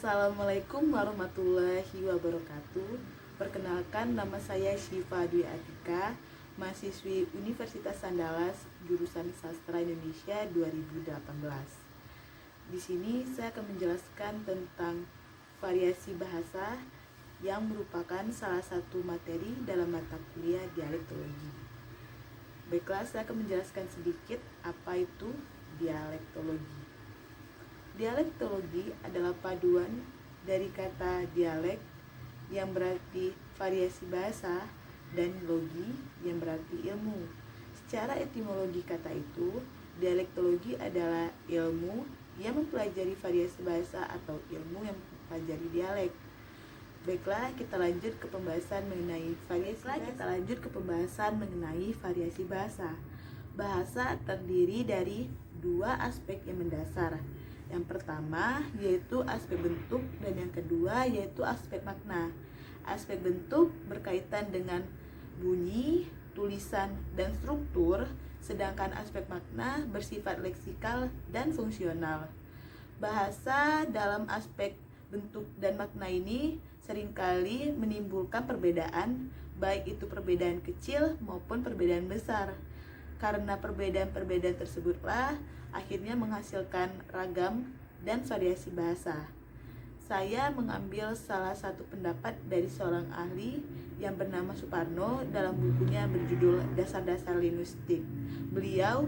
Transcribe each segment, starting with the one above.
Assalamualaikum warahmatullahi wabarakatuh. Perkenalkan, nama saya Syifa Dwi Atika, mahasiswi Universitas Andalas, jurusan Sastra Indonesia 2018. Di sini saya akan menjelaskan tentang variasi bahasa yang merupakan salah satu materi dalam mata kuliah dialektologi. Baiklah, saya akan menjelaskan sedikit apa itu dialektologi. Dialektologi adalah paduan dari kata dialek yang berarti variasi bahasa dan logi yang berarti ilmu. Secara etimologi kata itu, dialektologi adalah ilmu yang mempelajari variasi bahasa atau ilmu yang mempelajari dialek. Baiklah, kita lanjut ke pembahasan mengenai variasi bahasa. Bahasa terdiri dari dua aspek yang mendasar. Yang pertama yaitu aspek bentuk dan yang kedua yaitu aspek makna. Aspek bentuk berkaitan dengan bunyi, tulisan, dan struktur, sedangkan aspek makna bersifat leksikal dan fungsional. Bahasa dalam aspek bentuk dan makna ini seringkali menimbulkan perbedaan, baik itu perbedaan kecil maupun perbedaan besar. Karena perbedaan-perbedaan tersebutlah akhirnya menghasilkan ragam dan variasi bahasa. Saya mengambil salah satu pendapat dari seorang ahli yang bernama Suparno dalam bukunya berjudul Dasar-Dasar Linguistik. Beliau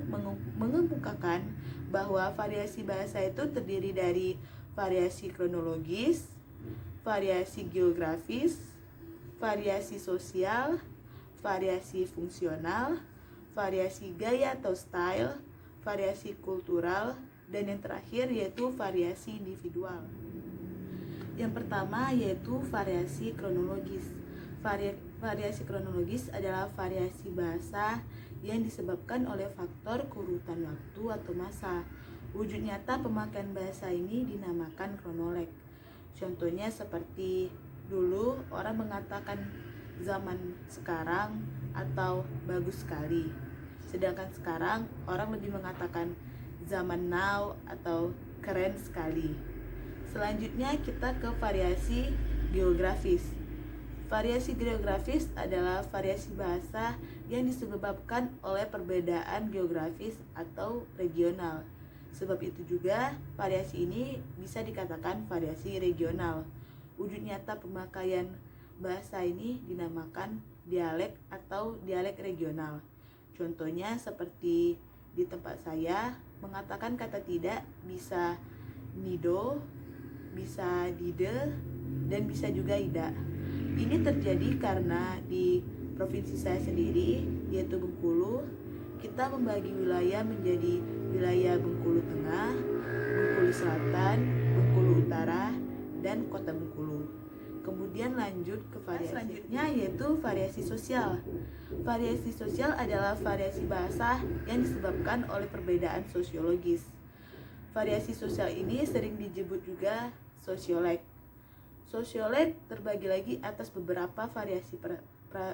mengemukakan bahwa variasi bahasa itu terdiri dari variasi kronologis, variasi geografis, variasi sosial, variasi fungsional, variasi gaya atau style, variasi kultural, dan yang terakhir yaitu variasi individual. Yang pertama yaitu variasi kronologis. Variasi kronologis adalah variasi bahasa yang disebabkan oleh faktor keurutan waktu atau masa. Wujud nyata pemakaian bahasa ini dinamakan kronolog. Contohnya seperti dulu orang mengatakan zaman sekarang atau bagus sekali. Sedangkan sekarang orang lebih mengatakan zaman now atau keren sekali. Selanjutnya kita ke variasi geografis. Variasi geografis adalah variasi bahasa yang disebabkan oleh perbedaan geografis atau regional. Sebab itu juga variasi ini bisa dikatakan variasi regional. Wujud nyata pemakaian bahasa ini dinamakan dialek atau dialek regional. Contohnya seperti di tempat saya mengatakan kata tidak bisa nido, bisa dide, dan bisa juga ida. Ini terjadi karena di provinsi saya sendiri yaitu Bengkulu, kita membagi wilayah menjadi wilayah Bengkulu Tengah, Bengkulu Selatan, Bengkulu Utara, dan Kota Bengkulu. Kemudian lanjut ke variasi selanjutnya yaitu variasi sosial. Variasi sosial adalah variasi bahasa yang disebabkan oleh perbedaan sosiologis. Variasi sosial ini sering disebut juga sosiolek. Sosiolek terbagi lagi atas beberapa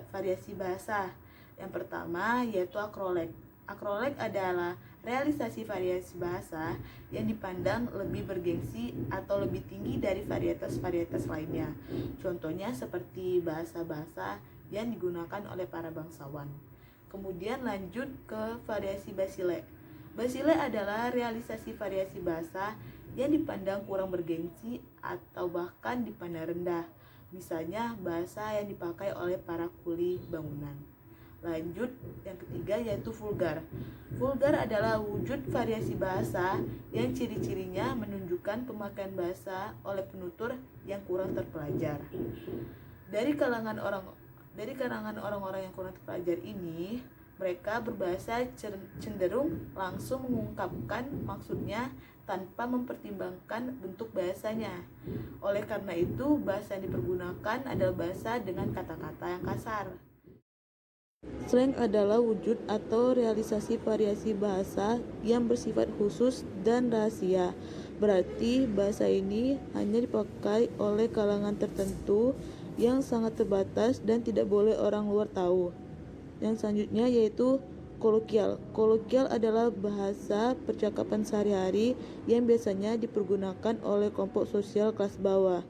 variasi bahasa. Yang pertama yaitu akrolek. Akrolek adalah realisasi variasi bahasa yang dipandang lebih bergengsi atau lebih tinggi dari varietas-varietas lainnya. Contohnya seperti bahasa-bahasa yang digunakan oleh para bangsawan. Kemudian lanjut ke variasi basile. Basile adalah realisasi variasi bahasa yang dipandang kurang bergengsi atau bahkan dipandang rendah. Misalnya bahasa yang dipakai oleh para kuli bangunan. Lanjut, yang ketiga yaitu vulgar. Vulgar adalah wujud variasi bahasa yang ciri-cirinya menunjukkan pemakaian bahasa oleh penutur yang kurang terpelajar. Dari kalangan orang-orang yang kurang terpelajar ini, mereka berbahasa cenderung langsung mengungkapkan maksudnya tanpa mempertimbangkan bentuk bahasanya. Oleh karena itu, bahasa yang dipergunakan adalah bahasa dengan kata-kata yang kasar. Slang adalah wujud atau realisasi variasi bahasa yang bersifat khusus dan rahasia. Berarti bahasa ini hanya dipakai oleh kalangan tertentu yang sangat terbatas dan tidak boleh orang luar tahu. Yang selanjutnya yaitu Kolokial. Kolokial adalah bahasa percakapan sehari-hari yang biasanya dipergunakan oleh kelompok sosial kelas bawah.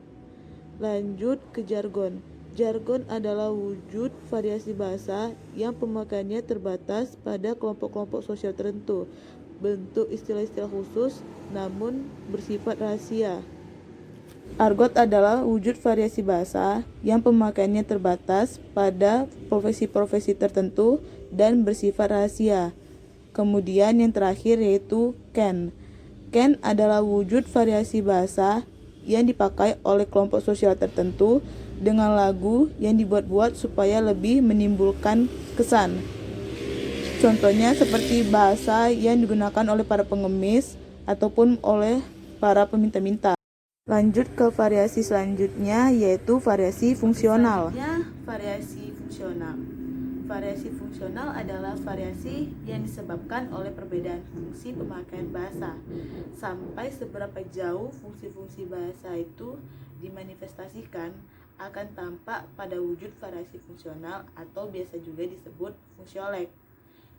Lanjut ke jargon. Jargon adalah wujud variasi bahasa yang pemakaiannya terbatas pada kelompok-kelompok sosial tertentu. Bentuk istilah-istilah khusus namun bersifat rahasia. Argot adalah wujud variasi bahasa yang pemakaiannya terbatas pada profesi-profesi tertentu dan bersifat rahasia. Kemudian yang terakhir yaitu ken. Ken adalah wujud variasi bahasa yang dipakai oleh kelompok sosial tertentu dengan lagu yang dibuat-buat supaya lebih menimbulkan kesan. Contohnya seperti bahasa yang digunakan oleh para pengemis ataupun oleh para peminta-minta. Lanjut ke variasi selanjutnya yaitu variasi fungsional. Variasi fungsional. Variasi fungsional adalah variasi yang disebabkan oleh perbedaan fungsi pemakaian bahasa. Sampai seberapa jauh fungsi-fungsi bahasa itu dimanifestasikan akan tampak pada wujud variasi fungsional atau biasa juga disebut fungsiolek.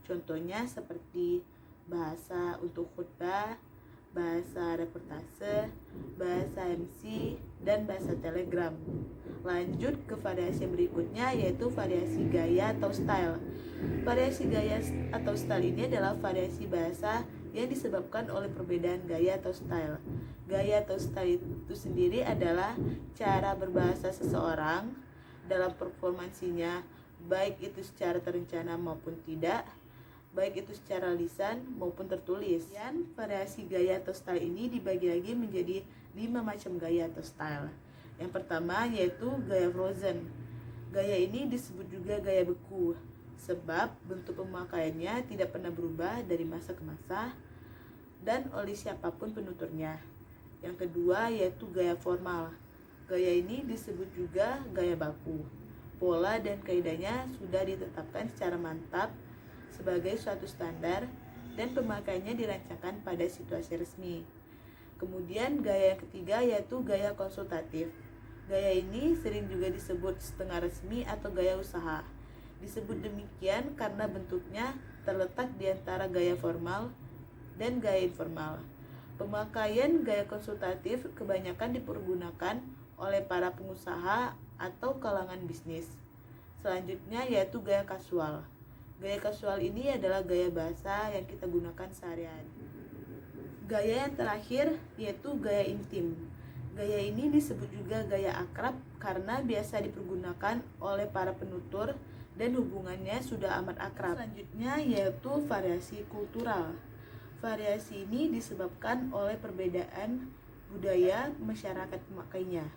Contohnya seperti bahasa untuk khutbah, bahasa reportase, bahasa MC, dan bahasa telegram. Lanjut ke variasi berikutnya yaitu variasi gaya atau style. Variasi gaya atau style ini adalah variasi bahasa yang disebabkan oleh perbedaan gaya atau style. Gaya atau style itu sendiri adalah cara berbahasa seseorang dalam performansinya, baik itu secara terencana maupun tidak, baik itu secara lisan maupun tertulis. Dan variasi gaya atau style ini dibagi lagi menjadi 5 macam gaya atau style. Yang pertama yaitu gaya frozen. Gaya ini disebut juga gaya beku sebab bentuk pemakaiannya tidak pernah berubah dari masa ke masa dan oleh siapapun penuturnya. Yang kedua yaitu gaya formal. Gaya ini disebut juga gaya baku. Pola dan kaidahnya sudah ditetapkan secara mantap sebagai suatu standar dan pemakaiannya dirancangkan pada situasi resmi. Kemudian gaya yang ketiga yaitu gaya konsultatif. Gaya ini sering juga disebut setengah resmi atau gaya usaha. Disebut demikian karena bentuknya terletak di antara gaya formal dan gaya informal. Pemakaian gaya konsultatif kebanyakan dipergunakan oleh para pengusaha atau kalangan bisnis. Selanjutnya yaitu gaya kasual. Gaya kasual ini adalah gaya bahasa yang kita gunakan sehari-hari. Gaya yang terakhir yaitu gaya intim. Gaya ini disebut juga gaya akrab karena biasa dipergunakan oleh para penutur dan hubungannya sudah amat akrab. Selanjutnya yaitu variasi kultural. Variasi ini disebabkan oleh perbedaan budaya masyarakat pemakainya.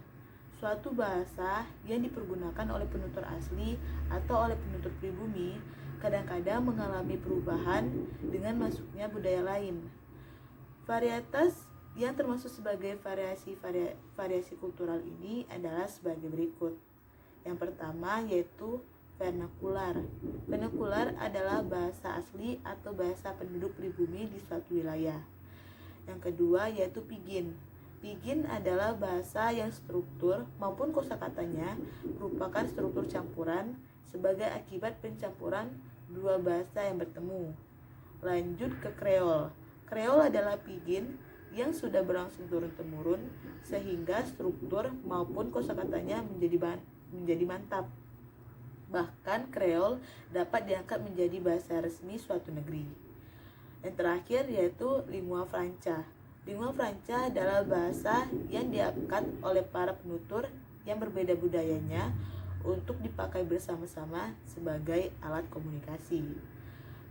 Suatu bahasa yang dipergunakan oleh penutur asli atau oleh penutur pribumi kadang-kadang mengalami perubahan dengan masuknya budaya lain. Varietas yang termasuk sebagai variasi kultural ini adalah sebagai berikut. Yang pertama yaitu vernakular. Vernakular adalah bahasa asli atau bahasa penduduk pribumi di suatu wilayah. Yang kedua yaitu pidgin. Pidgin adalah bahasa yang struktur maupun kosakatanya merupakan struktur campuran sebagai akibat pencampuran dua bahasa yang bertemu. Lanjut ke kreol. Kreol adalah pidgin yang sudah berlangsung turun-temurun sehingga struktur maupun kosakatanya menjadi mantap. Bahkan kreol dapat diangkat menjadi bahasa resmi suatu negeri. Yang terakhir yaitu lingua franca. Lingua franca adalah bahasa yang diangkat oleh para penutur yang berbeda budayanya untuk dipakai bersama-sama sebagai alat komunikasi.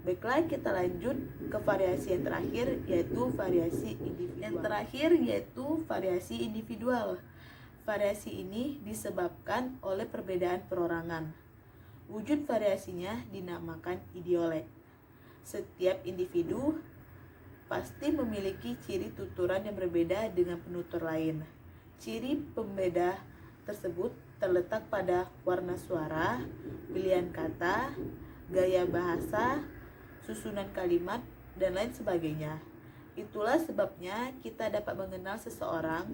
Baiklah, kita lanjut ke variasi yang terakhir yaitu variasi individual. Yang terakhir yaitu variasi individual. Variasi ini disebabkan oleh perbedaan perorangan. Wujud variasinya dinamakan idiolek. Setiap individu pasti memiliki ciri tuturan yang berbeda dengan penutur lain. Ciri pembeda tersebut terletak pada warna suara, pilihan kata, gaya bahasa, susunan kalimat, dan lain sebagainya. Itulah sebabnya kita dapat mengenal seseorang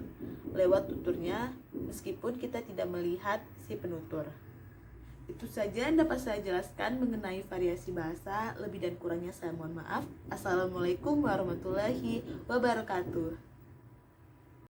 lewat tuturnya meskipun kita tidak melihat si penutur. Itu saja yang dapat saya jelaskan mengenai variasi bahasa. Lebih dan kurangnya saya mohon maaf. Assalamualaikum warahmatullahi wabarakatuh.